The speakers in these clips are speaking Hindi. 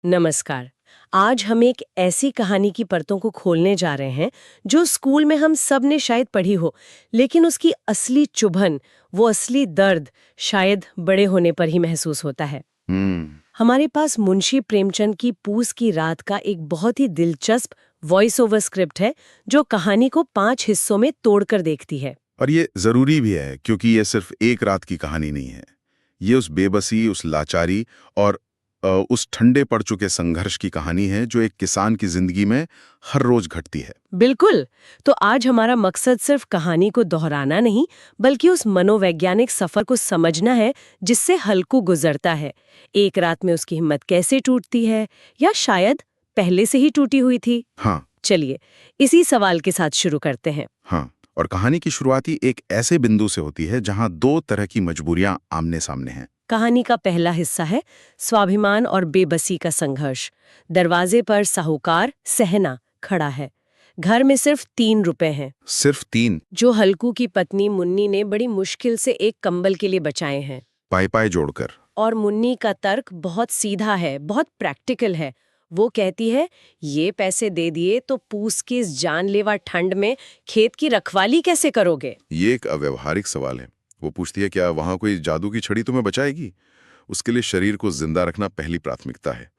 नमस्कार। आज हम एक ऐसी कहानी की परतों को खोलने जा रहे हैं जो स्कूल में हम सब ने शायद पढ़ी हो, लेकिन उसकी असली चुभन, वो असली दर्द शायद बड़े होने पर ही महसूस होता है। हम्म। हमारे पास मुंशी प्रेमचंद की पूस की रात का एक बहुत ही दिलचस्प वॉइस ओवर स्क्रिप्ट है जो कहानी को 5 हिस्सों में तोड़कर देखती है। और ये जरूरी भी है क्योंकि ये सिर्फ एक रात की कहानी नहीं है। ये उस बेबसी, उस लाचारी और उस ठंडे पड़ चुके संघर्ष की कहानी है जो एक किसान की जिंदगी में हर रोज घटती है। बिल्कुल। तो आज हमारा मकसद सिर्फ कहानी को दोहराना नहीं, बल्कि उस मनोवैज्ञानिक सफर को समझना है जिससे हल्कू गुजरता है। एक रात में उसकी हिम्मत कैसे टूटती है, या शायद पहले से ही टूटी हुई थी। हाँ। चलिए इसी सवाल के साथ शुरू करते हैं। हाँ, और कहानी की शुरुआत ही एक ऐसे बिंदु से होती है जहां दो तरह की मजबूरियां आमने सामने हैं। कहानी का पहला हिस्सा है स्वाभिमान और बेबसी का संघर्ष। दरवाजे पर साहूकार सहना खड़ा है। घर में सिर्फ 3 रुपए हैं, सिर्फ 3? जो हल्कू की पत्नी मुन्नी ने बड़ी मुश्किल से एक कंबल के लिए बचाए हैं। पाए पाए जोड़कर। और मुन्नी का तर्क बहुत सीधा है, बहुत प्रैक्टिकल है। वो कहती है, ये पैसे दे दिए तो पूस की इस जानलेवा ठंड में खेत की रखवाली कैसे करोगे? ये एक अव्यवहारिक सवाल है। वो पूछती है, क्या वहां कोई जादू की छड़ी तुम्हें बचाएगी? उसके लिए शरीर को जिंदा रखना पहली प्राथमिकता है।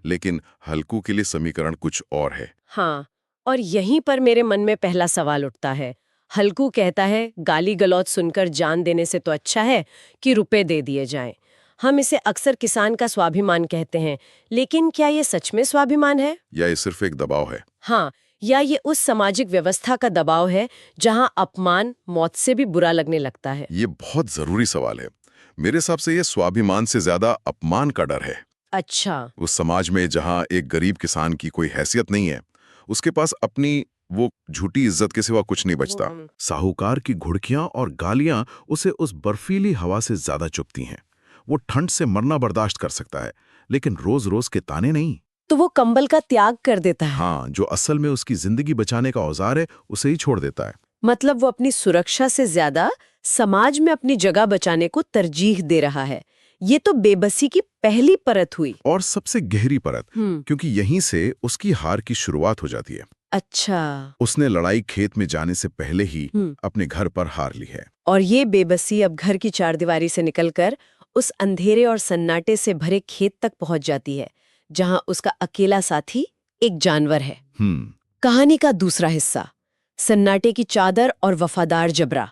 लेकिन हल्कू के लिए समीकरण कुछ और है। हाँ, और यहीं पर मेरे मन में पहला सवाल उठता है। हल्कू कहता है, गाली गलौज सुनकर जान देने से तो अच्छा है कि रुपए दे दिए जाएं। हम इसे अक्सर किसान का स्वाभिमान कहते हैं, लेकिन क्या ये सच में स्वाभिमान है, या ये सिर्फ एक दबाव है? हाँ, या ये उस सामाजिक व्यवस्था का दबाव है जहां अपमान मौत से भी बुरा लगने लगता है? ये बहुत जरूरी सवाल है। मेरे हिसाब से ये स्वाभिमान से ज्यादा अपमान का डर है। अच्छा। उस समाज में जहां एक गरीब किसान की कोई हैसियत नहीं है, उसके पास अपनी वो झूठी इज्जत के सिवा कुछ नहीं बचता। साहूकार की घुड़कियां और गालियां उसे उस बर्फीली हवा से ज्यादा चुभती हैं। वो ठंड से मरना बर्दाश्त कर सकता है, लेकिन रोज रोज के ताने नहीं। तो वो कंबल का त्याग कर देता है। हाँ, जो असल में उसकी जिंदगी बचाने का औजार है, उसे ही छोड़ देता है। मतलब वो अपनी सुरक्षा से ज्यादा समाज में अपनी जगह बचाने को तरजीह दे रहा है। ये तो बेबसी की पहली परत हुई। और सबसे गहरी परत, क्योंकि यहीं से उसकी हार की शुरुआत हो जाती है। अच्छा। उसने लड़ाई खेत में जाने से पहले ही अपने घर पर हार ली है। और ये बेबसी अब घर की चारदीवारी से निकलकर उस अंधेरे और सन्नाटे से भरे खेत तक पहुंच जाती है, जहां उसका अकेला साथी एक जानवर है। कहानी का दूसरा हिस्सा, सन्नाटे की चादर और वफादार जबरा।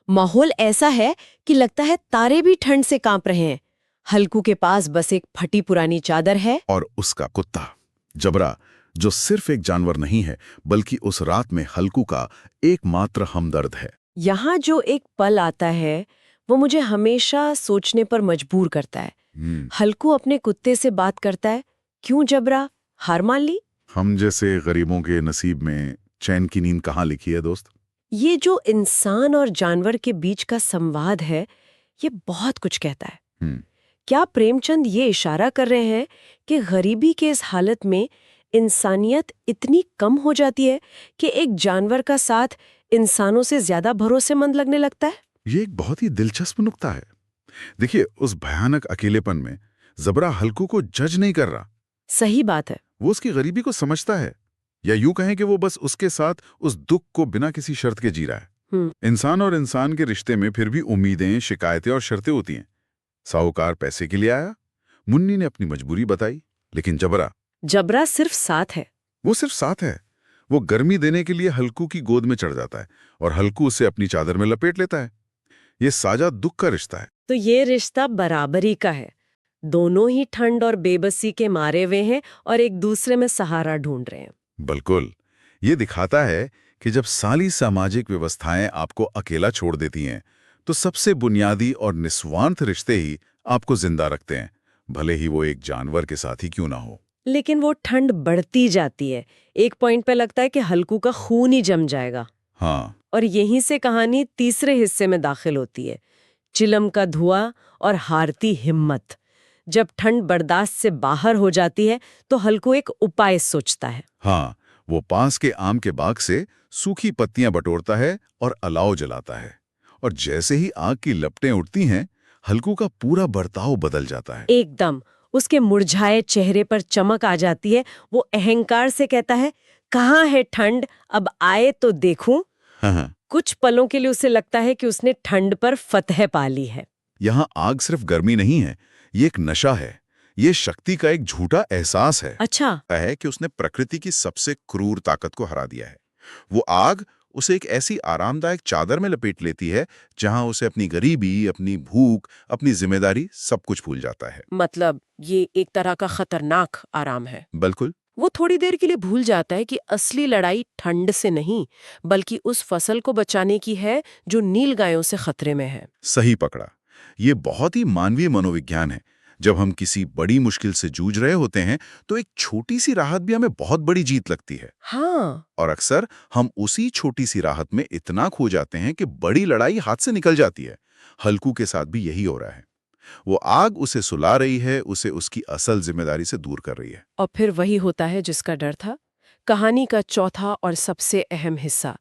माहौल ऐसा है कि लगता है तारे भी ठंड से कांप रहे हैं। हल्कू के पास बस एक फटी पुरानी चादर है, और उसका कुत्ता जबरा, जो सिर्फ एक जानवर नहीं है बल्कि उस रात में हल्कू का एकमात्र हमदर्द है। यहाँ जो एक पल आता है वो मुझे हमेशा सोचने पर मजबूर करता है। हल्कू अपने कुत्ते से बात करता है, क्यों जबरा, हार मान ली? हम जैसे गरीबों के नसीब में चैन की नींद कहाँ लिखी है दोस्त? ये जो इंसान और जानवर के बीच का संवाद है, ये बहुत कुछ कहता है। क्या प्रेमचंद ये इशारा कर रहे हैं कि गरीबी के इस हालत में इंसानियत इतनी कम हो जाती है कि एक जानवर का साथ इंसानों से ज्यादा भरोसेमंद लगने लगता है? ये एक बहुत ही दिलचस्प नुक्ता है। देखिए, उस भयानक अकेलेपन में जबरा हल्कू को जज नहीं कर रहा। सही बात है। वो उसकी गरीबी को समझता है, या यूं कहें कि वो बस उसके साथ उस दुख को बिना किसी शर्त के जी रहा है। इंसान और इंसान के रिश्ते में फिर भी उम्मीदें, शिकायतें और शर्तें होती हैं। साहूकार पैसे के लिए आया, मुन्नी ने अपनी मजबूरी बताई, लेकिन जबरा सिर्फ साथ है। वो सिर्फ साथ है। वो गर्मी देने के लिए हल्कू की गोद में चढ़ जाता है और हल्कू उसे अपनी चादर में लपेट लेता है। ये साझा दुख का रिश्ता है। तो ये रिश्ता बराबरी का है। दोनों ही ठंड और बेबसी के मारे हुए हैं और एक दूसरे में सहारा ढूंढ रहे हैं। बिल्कुल। ये दिखाता है कि जब सारी सामाजिक व्यवस्थाएं आपको अकेला छोड़ देती हैं, तो सबसे बुनियादी और निस्वार्थ रिश्ते ही आपको जिंदा रखते हैं, भले ही वो एक जानवर के साथ ही क्यों ना हो। लेकिन वो ठंड बढ़ती जाती है। एक पॉइंट पे लगता है कि हल्कू का खून ही जम जाएगा। हाँ। और यहीं से कहानी तीसरे हिस्से में दाखिल होती है, चिलम का धुआं और हारती हिम्मत। जब ठंड बर्दाश्त से बाहर हो जाती है तो हल्कू एक उपाय सोचता है। हाँ, वो पास के आम के बाग से सूखी पत्तियां बटोरता है और अलाव जलाता है। और जैसे ही आग की लपटें उठती हैं, हल्कू का पूरा बर्ताव बदल जाता है। एकदम। उसके मुरझाए चेहरे पर चमक आ जाती है। वो अहंकार से कहता है, कहाँ है ठंड, अब आए तो देखूं। हाँ। कुछ पलों के लिए उसे लगता है कि उसने ठंड पर फतह पा ली है। यहाँ आग सिर्फ गर्मी नहीं है, ये एक नशा है। ये शक्ति का एक झूठा एहसास है। अच्छा। है कि उसने प्रकृति की सबसे क्रूर ताकत को हरा दिया है। वो आग उसे एक ऐसी आरामदायक चादर में लपेट लेती है जहां उसे अपनी गरीबी, अपनी भूख, अपनी जिम्मेदारी सब कुछ भूल जाता है। मतलब ये एक तरह का खतरनाक आराम है। बिल्कुल। वो थोड़ी देर के लिए भूल जाता है कि असली लड़ाई ठंड से नहीं, बल्कि उस फसल को बचाने की है जो नीलगायों से खतरे में है। सही पकड़ा। ये बहुत ही मानवीय मनोविज्ञान है। जब हम किसी बड़ी मुश्किल से जूझ रहे होते हैं तो एक छोटी सी राहत भी हमें बहुत बड़ी जीत लगती है। हाँ। और अक्सर हम उसी छोटी सी राहत में इतना खो जाते हैं कि बड़ी लड़ाई हाथ से निकल जाती है। हल्कू के साथ भी यही हो रहा है। वो आग उसे सुला रही है, उसे उसकी असल जिम्मेदारी से दूर कर रही है। और फिर वही होता है जिसका डर था। कहानी का चौथा और सबसे अहम हिस्सा,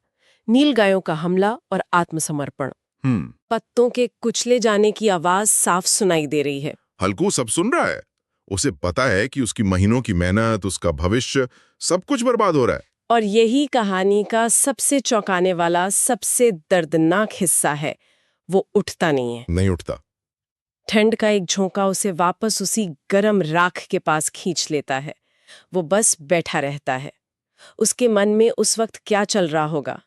नीलगायों का हमला और आत्मसमर्पण। पत्तों के कुचले जाने की आवाज साफ सुनाई दे रही है। हल्कू सब सुन रहा है। उसे पता है कि उसकी महीनों की मेहनत, उसका भविष्य, सब कुछ बर्बाद हो रहा है। और यही कहानी का सबसे चौंकाने वाला, सबसे दर्दनाक हिस्सा है। वो उठता नहीं है। नहीं उठता। ठंड का एक झोंका उसे वापस उसी गरम राख के पास खींच लेता है। वो बस बैठा रहता है। उसके मन में उस वक्त क्या चल रहा होगा?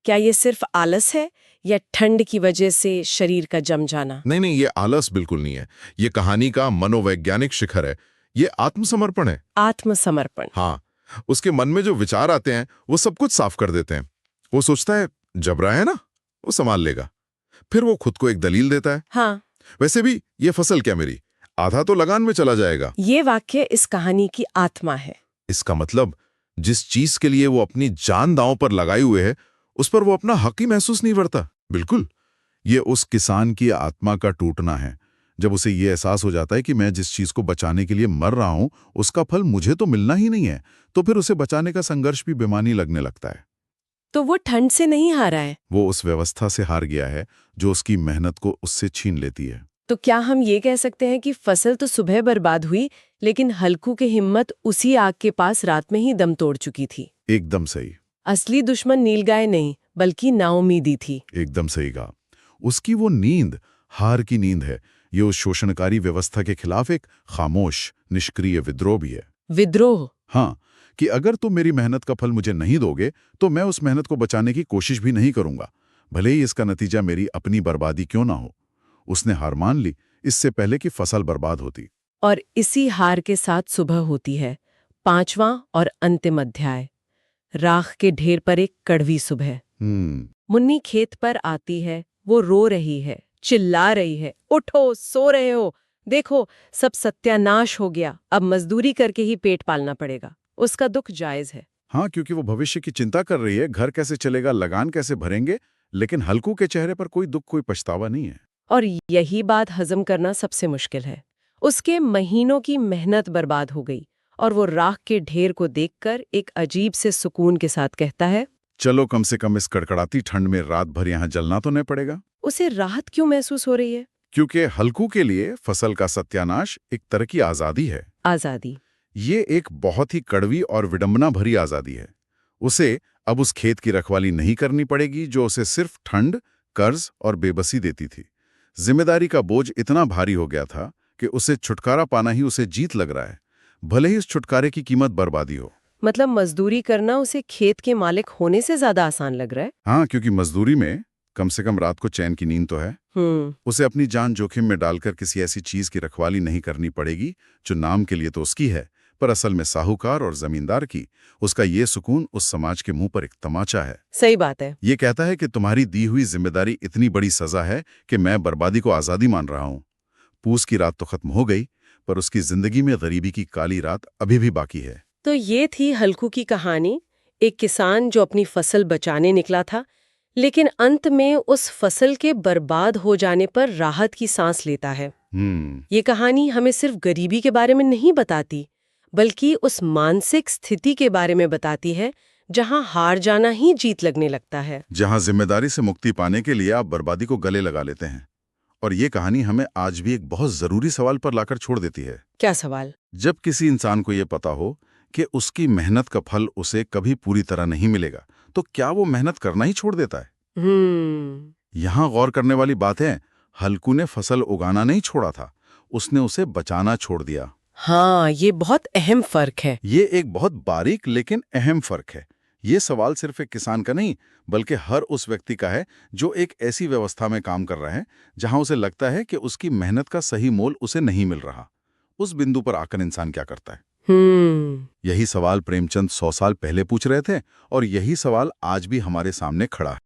क्या ये सिर्फ आलस है या ठंड की वजह से शरीर का जम जाना? नहीं, ये आलस बिल्कुल नहीं है। ये कहानी का मनोवैज्ञानिक शिखर है। ये आत्मसमर्पण है। आत्मसमर्पण। हाँ, उसके मन में जो विचार आते हैं वो सब कुछ साफ कर देते हैं। वो सोचता है जबरा है ना, वो संभाल लेगा। फिर वो खुद को एक दलील देता है। हाँ। वैसे भी ये फसल क्या मेरी, आधा तो लगान में चला जाएगा। ये वाक्य इस कहानी की आत्मा है। इसका मतलब जिस चीज के लिए वो अपनी जान दांव पर लगाए हुए है, उस पर वो अपना हक ही महसूस नहीं करता। बिल्कुल, ये उस किसान की आत्मा का टूटना है। जब उसे ये एहसास हो जाता है कि मैं जिस चीज को बचाने के लिए मर रहा हूं, उसका फल मुझे तो मिलना ही नहीं है, तो फिर उसे बचाने का संघर्ष भी बेमानी लगने लगता है। तो वो ठंड से नहीं हारा है। वो उस व्यवस्था से हार गया है जो उसकी मेहनत को उससे छीन लेती है। तो क्या हम ये कह सकते हैं कि फसल तो सुबह बर्बाद हुई, लेकिन हल्कू की हिम्मत उसी आग के पास रात में ही दम तोड़ चुकी थी? एकदम सही। असली दुश्मन नीलगाय नहीं, बल्कि नाउमीदी थी। एकदम सही कहा। उसकी वो नींद हार की नींद है। ये उस शोषणकारी व्यवस्था के खिलाफ एक खामोश, निष्क्रिय विद्रोह भी है। विद्रोह? हाँ, कि अगर तुम मेरी मेहनत का फल मुझे नहीं दोगे तो मैं उस मेहनत को बचाने की कोशिश भी नहीं करूंगा, भले ही इसका नतीजा मेरी अपनी बर्बादी क्यों ना हो। उसने हार मान ली इससे पहले कि फसल बर्बाद होती। और इसी हार के साथ सुबह होती है। 5वां और अंतिम अध्याय, राख के ढेर पर एक कड़वी सुबह। मुन्नी खेत पर आती है। वो रो रही है, चिल्ला रही है, उठो, सो रहे हो, देखो सब सत्यानाश हो गया, अब मजदूरी करके ही पेट पालना पड़ेगा। उसका दुख जायज है। हाँ, क्योंकि वो भविष्य की चिंता कर रही है, घर कैसे चलेगा, लगान कैसे भरेंगे। लेकिन हल्कू के चेहरे पर कोई दुख, कोई पछतावा नहीं है। और यही बात हजम करना सबसे मुश्किल है। उसके महीनों की मेहनत बर्बाद हो गई और वो राख के ढेर को देखकर एक अजीब से सुकून के साथ कहता है, चलो कम से कम इस कड़कड़ाती ठंड में रात भर यहाँ जलना तो नहीं पड़ेगा। उसे राहत क्यों महसूस हो रही है? क्योंकि हल्कू के लिए फसल का सत्यानाश एक तरह की आजादी है। आजादी? ये एक बहुत ही कड़वी और विडंबना भरी आजादी है। उसे अब उस खेत की रखवाली नहीं करनी पड़ेगी जो उसे सिर्फ ठंड, कर्ज और बेबसी देती थी। जिम्मेदारी का बोझ इतना भारी हो गया था कि उसे छुटकारा पाना ही उसे जीत लग रहा है, भले ही इस छुटकारे की कीमत बर्बादी हो। मतलब मजदूरी करना उसे खेत के मालिक होने से ज्यादा आसान लग रहा है? हाँ, क्योंकि मजदूरी में कम से कम रात को चैन की नींद तो है। उसे अपनी जान जोखिम में डालकर किसी ऐसी चीज की रखवाली नहीं करनी पड़ेगी जो नाम के लिए तो उसकी है, पर असल में साहूकार और जमींदार की। उसका ये सुकून उस समाज के मुंह पर एक तमाचा है। सही बात है। ये कहता है कि तुम्हारी दी हुई जिम्मेदारी इतनी बड़ी सजा है कि मैं बर्बादी को आजादी मान रहा हूं। पूस की रात तो खत्म हो गई, पर उसकी जिंदगी में गरीबी की काली रात अभी भी बाकी है। तो ये थी हल्कू की कहानी। एक किसान जो अपनी फसल बचाने निकला था, लेकिन अंत में उस फसल के बर्बाद हो जाने पर राहत की सांस लेता है। ये कहानी हमें सिर्फ गरीबी के बारे में नहीं बताती, बल्कि उस मानसिक स्थिति के बारे में बताती है जहां हार जाना ही जीत लगने लगता है। जहां जिम्मेदारी से मुक्ति पाने के लिए आप बर्बादी को गले लगा लेते हैं और ये कहानी हमें आज भी एक बहुत जरूरी सवाल पर लाकर छोड़ देती है। क्या सवाल? जब किसी इंसान को ये पता हो कि उसकी मेहनत का फल उसे कभी पूरी तरह नहीं मिलेगा, तो क्या वो मेहनत करना ही छोड़ देता है? यहाँ गौर करने वाली बात है, हल्कू ने फसल उगाना नहीं छोड़ा था, उसने उसे बचाना छोड़ दिया। हाँ, ये बहुत अहम फर्क है। ये एक बहुत बारीक लेकिन अहम फर्क है। ये सवाल सिर्फ एक किसान का नहीं, बल्कि हर उस व्यक्ति का है जो एक ऐसी व्यवस्था में काम कर रहा है जहां उसे लगता है कि उसकी मेहनत का सही मोल उसे नहीं मिल रहा। उस बिंदु पर आकर इंसान क्या करता है? यही सवाल प्रेमचंद 100 साल पहले पूछ रहे थे और यही सवाल आज भी हमारे सामने खड़ा है।